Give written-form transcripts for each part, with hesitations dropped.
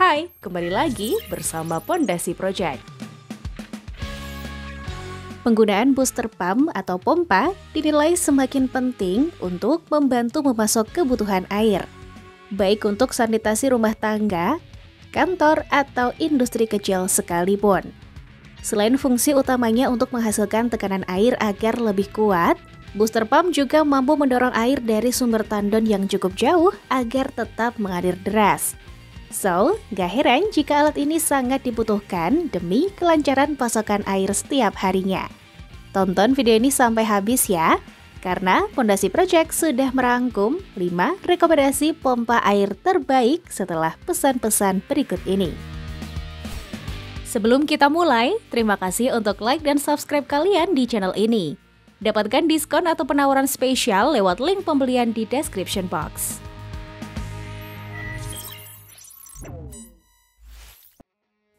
Hai, kembali lagi bersama Pondasi Project. Penggunaan booster pump atau pompa dinilai semakin penting untuk membantu memasok kebutuhan air, baik untuk sanitasi rumah tangga, kantor, atau industri kecil sekalipun. Selain fungsi utamanya untuk menghasilkan tekanan air agar lebih kuat, booster pump juga mampu mendorong air dari sumber tandon yang cukup jauh agar tetap mengalir deras. So, gak heran jika alat ini sangat dibutuhkan demi kelancaran pasokan air setiap harinya. Tonton video ini sampai habis ya, karena Pondasi Project sudah merangkum 5 rekomendasi pompa air terbaik setelah pesan-pesan berikut ini. Sebelum kita mulai, terima kasih untuk like dan subscribe kalian di channel ini. Dapatkan diskon atau penawaran spesial lewat link pembelian di description box.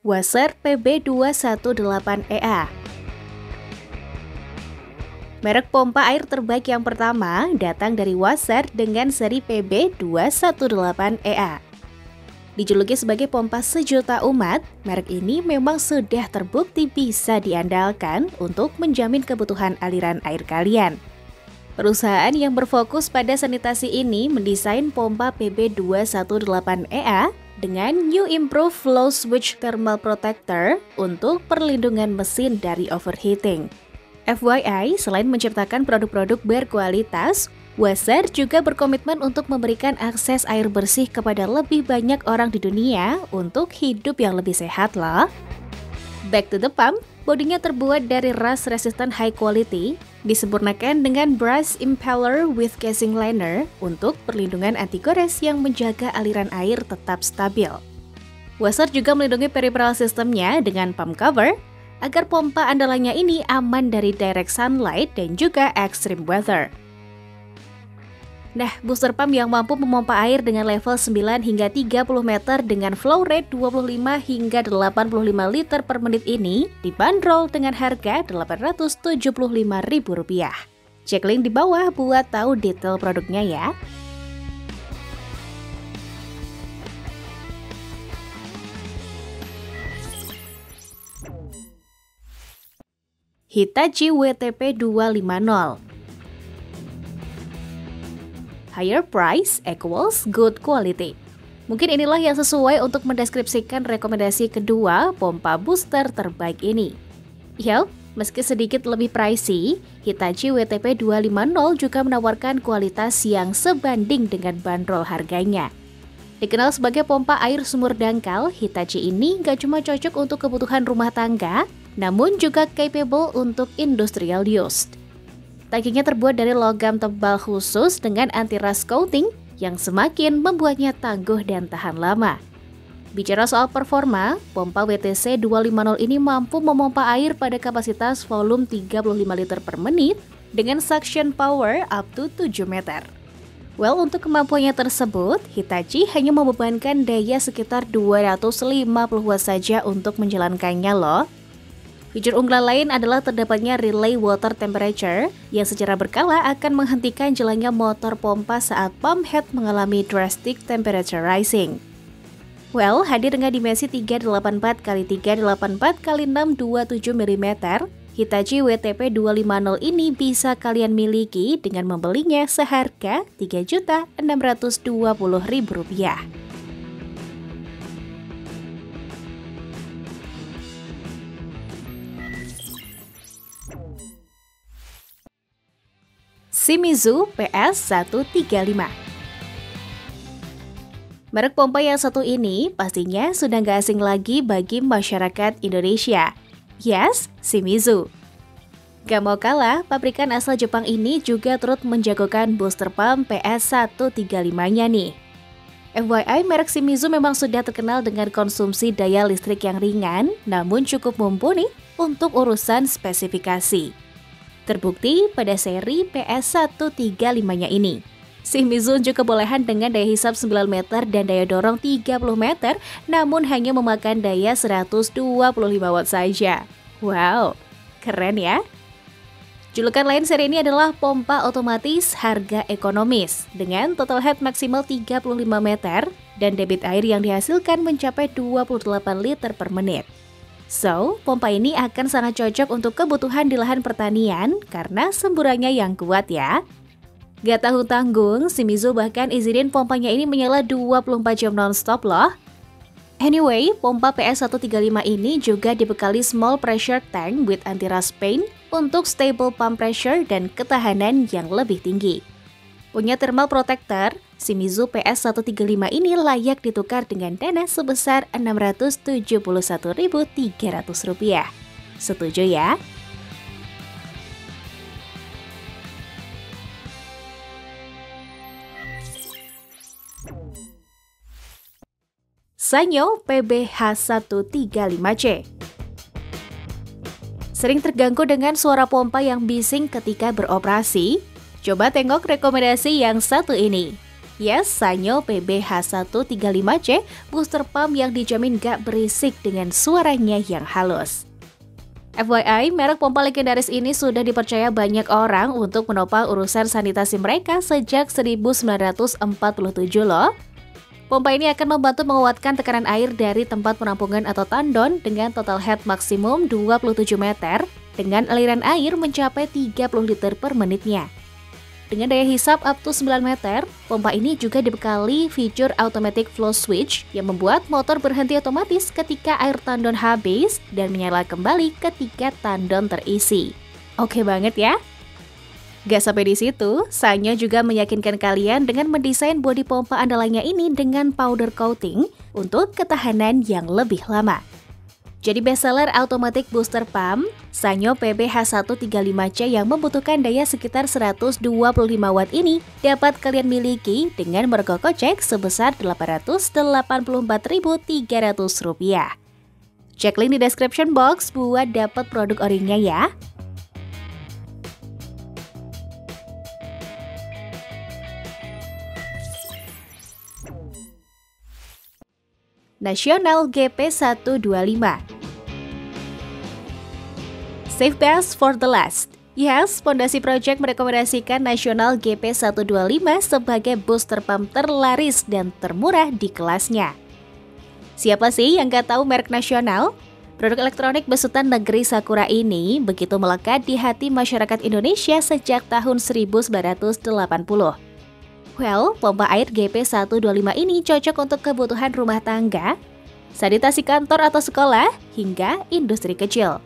Waser PB218EA. Merek pompa air terbaik yang pertama datang dari Waser dengan seri PB218EA. Dijuluki sebagai pompa sejuta umat, merek ini memang sudah terbukti bisa diandalkan untuk menjamin kebutuhan aliran air kalian. Perusahaan yang berfokus pada sanitasi ini mendesain pompa PB218EA dengan New Improved Flow Switch Thermal Protector untuk perlindungan mesin dari overheating. FYI, selain menciptakan produk-produk berkualitas, Waser juga berkomitmen untuk memberikan akses air bersih kepada lebih banyak orang di dunia untuk hidup yang lebih sehat loh. Back to the pump, bodinya terbuat dari rust resistant high quality, disempurnakan dengan brass impeller with casing liner untuk perlindungan anti gores yang menjaga aliran air tetap stabil. Waser juga melindungi peripheral sistemnya dengan pump cover, agar pompa andalannya ini aman dari direct sunlight dan juga extreme weather. Nah, booster pump yang mampu memompa air dengan level 9 hingga 30 meter dengan flow rate 25 hingga 85 liter per menit ini dibanderol dengan harga Rp875.000. Cek link di bawah buat tahu detail produknya ya. Hitachi WTP 250. Higher price equals good quality. Mungkin inilah yang sesuai untuk mendeskripsikan rekomendasi kedua pompa booster terbaik ini. Yup, meski sedikit lebih pricey, Hitachi WTP 250 juga menawarkan kualitas yang sebanding dengan bandrol harganya. Dikenal sebagai pompa air sumur dangkal, Hitachi ini gak cuma cocok untuk kebutuhan rumah tangga, namun juga capable untuk industrial use. Tangkinya terbuat dari logam tebal khusus dengan anti-rust coating yang semakin membuatnya tangguh dan tahan lama. Bicara soal performa, pompa WTC 250 ini mampu memompa air pada kapasitas volume 35 liter per menit dengan suction power up to 7 meter. Well, untuk kemampuannya tersebut, Hitachi hanya membebankan daya sekitar 250 watt saja untuk menjalankannya loh. Fitur unggulan lain adalah terdapatnya relay water temperature yang secara berkala akan menghentikan jalannya motor pompa saat pump head mengalami drastic temperature rising. Well, hadir dengan dimensi 384x384x627 mm, Hitachi WTP 250 ini bisa kalian miliki dengan membelinya seharga Rp3.620.000. Shimizu PS135. Merek pompa yang satu ini pastinya sudah gak asing lagi bagi masyarakat Indonesia. Yes, Shimizu. Gak mau kalah, pabrikan asal Jepang ini juga turut menjagokan booster pump PS135-nya nih. FYI, merek Shimizu memang sudah terkenal dengan konsumsi daya listrik yang ringan, namun cukup mumpuni untuk urusan spesifikasi. Terbukti pada seri PS135-nya ini. Shimizu juga kebolehan dengan daya hisap 9 meter dan daya dorong 30 meter, namun hanya memakan daya 125 watt saja. Wow, keren ya? Julukan lain seri ini adalah pompa otomatis harga ekonomis dengan total head maksimal 35 meter dan debit air yang dihasilkan mencapai 28 liter per menit. So, pompa ini akan sangat cocok untuk kebutuhan di lahan pertanian karena semburannya yang kuat ya. Gak tanggung-tanggung, Shimizu bahkan izinin pompanya ini menyala 24 jam non-stop loh. Anyway, pompa PS135 ini juga dibekali small pressure tank with anti-rust paint untuk stable pump pressure dan ketahanan yang lebih tinggi. Punya thermal protector, Shimizu PS135 ini layak ditukar dengan dana sebesar Rp671.300. Setuju ya? Sanyo PBH135C. Sering terganggu dengan suara pompa yang bising ketika beroperasi? Coba tengok rekomendasi yang satu ini. Yes, Sanyo PBH135C booster pump yang dijamin gak berisik dengan suaranya yang halus. FYI, merek pompa legendaris ini sudah dipercaya banyak orang untuk menopang urusan sanitasi mereka sejak 1947 loh. Pompa ini akan membantu menguatkan tekanan air dari tempat penampungan atau tandon dengan total head maksimum 27 meter dengan aliran air mencapai 30 liter per menitnya. Dengan daya hisap up to 9 meter, pompa ini juga dibekali fitur automatic flow switch yang membuat motor berhenti otomatis ketika air tandon habis dan menyala kembali ketika tandon terisi. Oke banget ya? Gak sampai di situ, Sanyo juga meyakinkan kalian dengan mendesain bodi pompa andalannya ini dengan powder coating untuk ketahanan yang lebih lama. Jadi bestseller automatic booster pump, Sanyo PBH135C yang membutuhkan daya sekitar 125 watt ini dapat kalian miliki dengan merogoh kocek sebesar Rp884.300. Cek link di description box buat dapat produk orinya ya. Nasional GP125. Save best for the last. Yes, Pondasi Project merekomendasikan Nasional GP125 sebagai booster pump terlaris dan termurah di kelasnya. Siapa sih yang gak tahu merek Nasional? Produk elektronik besutan negeri Sakura ini begitu melekat di hati masyarakat Indonesia sejak tahun 1980. Well, pompa air GP125 ini cocok untuk kebutuhan rumah tangga, sanitasi kantor atau sekolah, hingga industri kecil.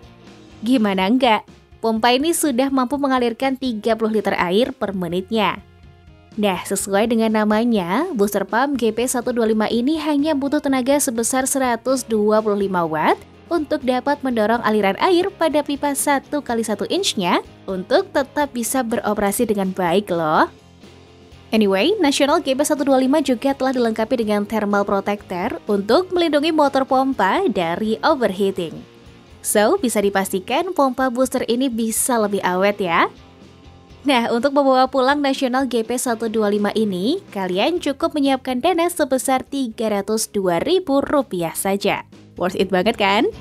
Gimana enggak? Pompa ini sudah mampu mengalirkan 30 liter air per menitnya. Nah, sesuai dengan namanya, booster pump GP125 ini hanya butuh tenaga sebesar 125 watt untuk dapat mendorong aliran air pada pipa 1x1 inch-nya untuk tetap bisa beroperasi dengan baik loh. Anyway, Nasional GP125 juga telah dilengkapi dengan thermal protector untuk melindungi motor pompa dari overheating. So, bisa dipastikan pompa booster ini bisa lebih awet ya. Nah, untuk membawa pulang Nasional GP125 ini, kalian cukup menyiapkan dana sebesar Rp302.000 saja. Worth it banget kan?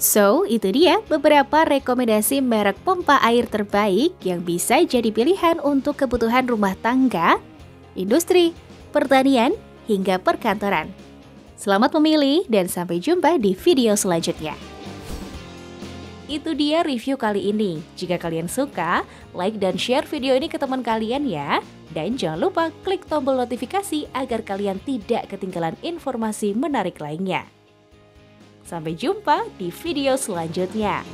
So, itu dia beberapa rekomendasi merek pompa air terbaik yang bisa jadi pilihan untuk kebutuhan rumah tangga, industri, pertanian, hingga perkantoran. Selamat memilih dan sampai jumpa di video selanjutnya. Itu dia review kali ini. Jika kalian suka, like dan share video ini ke teman kalian ya. Dan jangan lupa klik tombol notifikasi agar kalian tidak ketinggalan informasi menarik lainnya. Sampai jumpa di video selanjutnya.